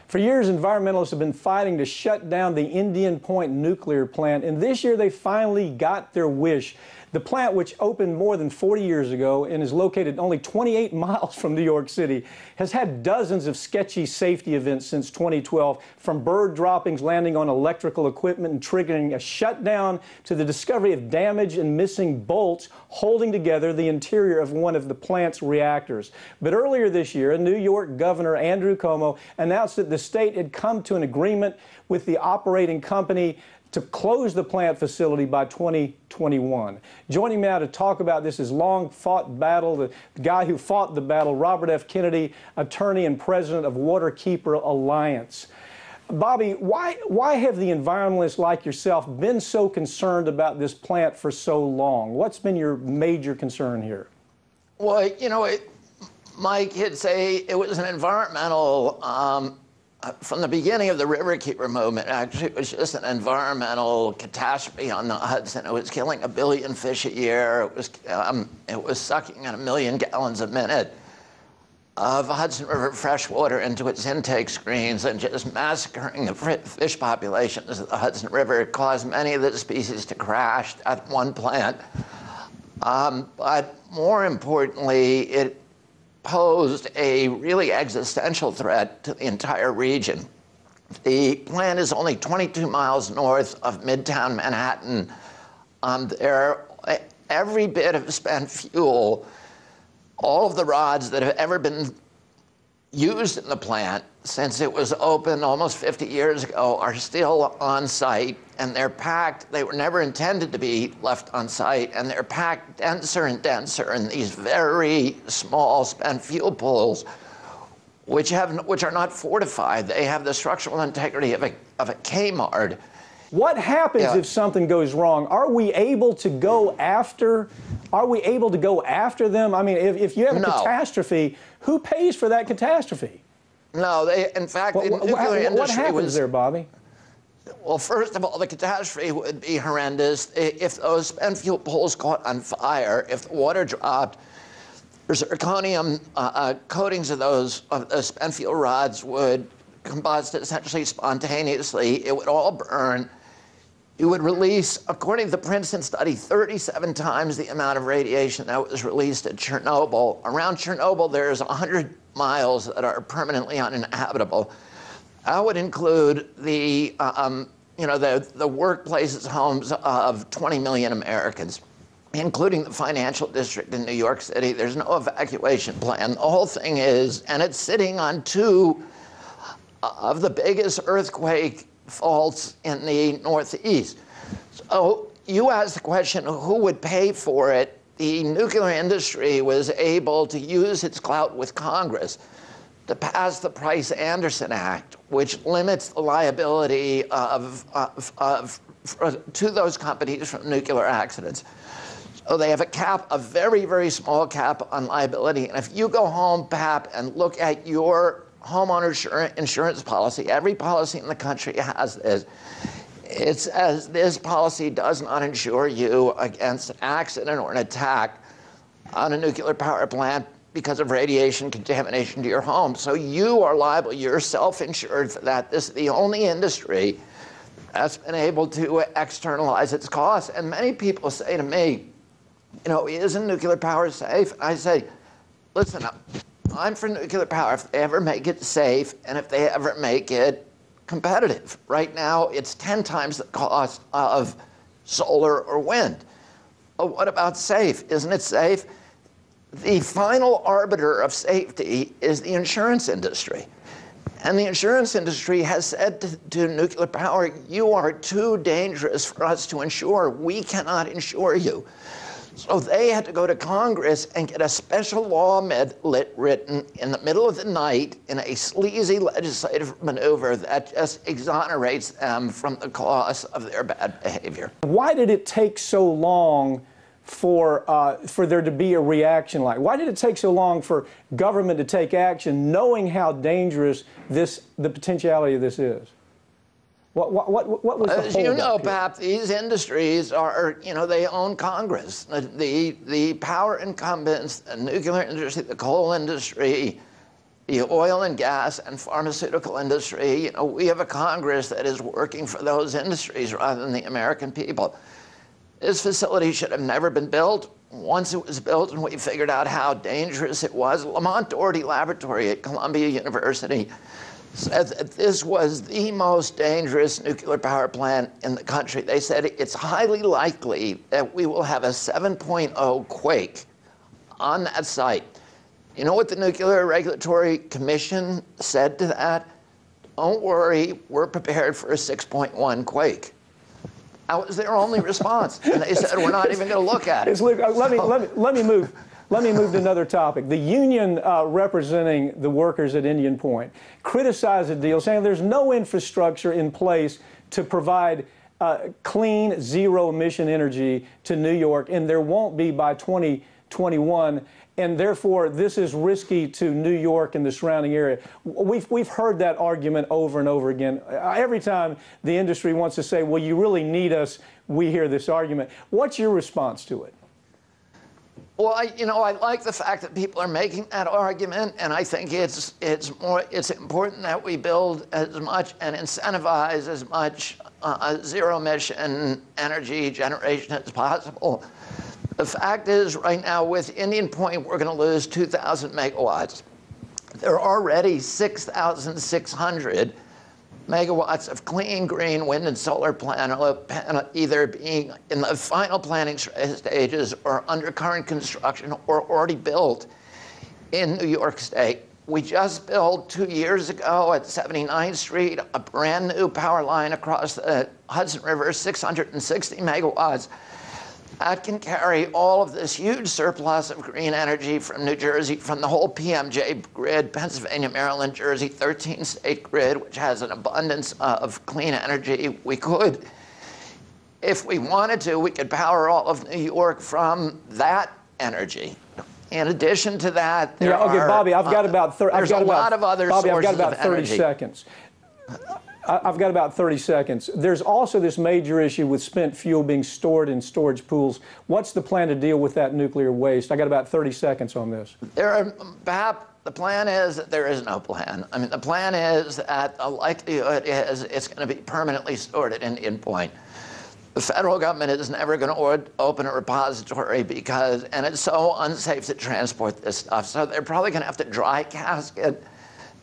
For years, environmentalists have been fighting to shut down the Indian Point nuclear plant, and this year they finally got their wish. The plant, which opened more than 40 years ago and is located only 28 miles from New York City, has had dozens of sketchy safety events since 2012, from bird droppings landing on electrical equipment and triggering a shutdown to the discovery of damaged and missing bolts holding together the interior of one of the plant's reactors. But earlier this year, New York Governor Andrew Cuomo announced that the state had come to an agreement with the operating company to close the plant facility by 2021. Joining me now to talk about this is long-fought battle, the guy who fought the battle, Robert F. Kennedy, attorney and president of Waterkeeper Alliance. Bobby, why have the environmentalists like yourself been so concerned about this plant for so long? What's been your major concern here? Well, you know, Mike, he'd say it was an environmental from the beginning of the Riverkeeper movement. Actually, it was just an environmental catastrophe on the Hudson. It was killing 1 billion fish a year. It was sucking in 1 million gallons a minute of Hudson River fresh water into its intake screens and just massacring the fish populations of the Hudson River. It caused many of the species to crash at one plant. But more importantly, it posed a really existential threat to the entire region. The plant is only 22 miles north of Midtown Manhattan. Every bit of spent fuel, all of the rods that have ever been used in the plant since it was opened almost 50 years ago are still on site, and they're packed. They were never intended to be left on site, and they're packed denser and denser in these very small spent fuel pools, which are not fortified. They have the structural integrity of a Kmart. What happens if something goes wrong? Are we able to go after? Are we able to go after them? I mean, if you have a catastrophe, who pays for that catastrophe? No, in fact, the nuclear industry what happens there, Bobby? Well, first of all, the catastrophe would be horrendous if those spent fuel pools caught on fire, if the water dropped. The zirconium coatings of the spent fuel rods would combust essentially spontaneously. It would all burn. It would release, according to the Princeton study, 37 times the amount of radiation that was released at Chernobyl. Around Chernobyl, there's 100 miles that are permanently uninhabitable. That would include the workplaces, homes of 20 million Americans, including the financial district in New York City. There's no evacuation plan. The whole thing is, and it's sitting on two of the biggest earthquake faults in the Northeast. So you asked the question, who would pay for it? The nuclear industry was able to use its clout with Congress to pass the Price-Anderson Act, which limits the liability to those companies from nuclear accidents. So they have a cap, a very, very small cap on liability. And if you go home, Pap, and look at your homeowner insurance policy, every policy in the country has this. It says this policy does not insure you against an accident or an attack on a nuclear power plant because of radiation contamination to your home. So you are liable. You're self-insured for that. This is the only industry that's been able to externalize its costs. And many people say to me, you know, isn't nuclear power safe? I say, listen, I'm for nuclear power if they ever make it safe and if they ever make it competitive. Right now, it's 10 times the cost of solar or wind. But what about safe? Isn't it safe? The final arbiter of safety is the insurance industry. And the insurance industry has said to nuclear power, you are too dangerous for us to insure. We cannot insure you. So they had to go to Congress and get a special law written in the middle of the night in a sleazy legislative maneuver that just exonerates them from the cost of their bad behavior. Why did it take so long for there to be a reaction like? Why did it take so long for government to take action, knowing how dangerous the potentiality of this is? What was the As you know, Pap, these industries are, you know, they own Congress. The power incumbents, the nuclear industry, the coal industry, the oil and gas and pharmaceutical industry. You know, we have a Congress that is working for those industries rather than the American people. This facility should have never been built. Once it was built and we figured out how dangerous it was, Lamont Doherty Laboratory at Columbia University said that this was the most dangerous nuclear power plant in the country. They said it's highly likely that we will have a 7.0 quake on that site. You know what the Nuclear Regulatory Commission said to that? Don't worry, we're prepared for a 6.1 quake. That was their only response. And they said, we're not even going to look at it. Let me move to another topic. The union representing the workers at Indian Point criticized the deal, saying there's no infrastructure in place to provide clean, zero-emission energy to New York, and there won't be by 2021. And therefore, this is risky to New York and the surrounding area. We've heard that argument over and over again. Every time the industry wants to say, well, you really need us, we hear this argument. What's your response to it? Well, I like the fact that people are making that argument, and I think it's important that we build as much and incentivize as much zero-emission energy generation as possible. The fact is, right now, with Indian Point, we're going to lose 2,000 megawatts. There are already 6,600 megawatts of clean, green wind and solar panel, either being in the final planning stages or under current construction or already built in New York State. We just built 2 years ago at 79th Street a brand new power line across the Hudson River, 660 megawatts. That can carry all of this huge surplus of green energy from New Jersey, from the whole PMJ grid, Pennsylvania, Maryland, Jersey, 13-state grid, which has an abundance of clean energy. We could, if we wanted to, we could power all of New York from that energy. In addition to that, Bobby, I've got about there's a lot of other sources I've got about 30 energy. seconds. I've got about 30 seconds. There's also this major issue with spent fuel being stored in storage pools. What's the plan to deal with that nuclear waste? I got about 30 seconds on this. The plan is that there is no plan. I mean, the plan is that the likelihood is it's going to be permanently stored at Indian Point. The federal government is never going to open a repository and it's so unsafe to transport this stuff. So they're probably going to have to dry casket,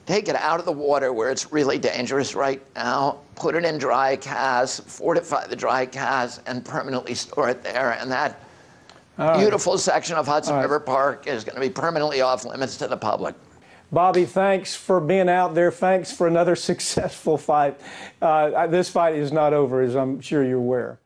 take it out of the water where it's really dangerous right now, put it in dry cask, fortify the dry cask, and permanently store it there. And that beautiful section of Hudson River Park is going to be permanently off limits to the public. Bobby, thanks for being out there. Thanks for another successful fight. This fight is not over, as I'm sure you're aware.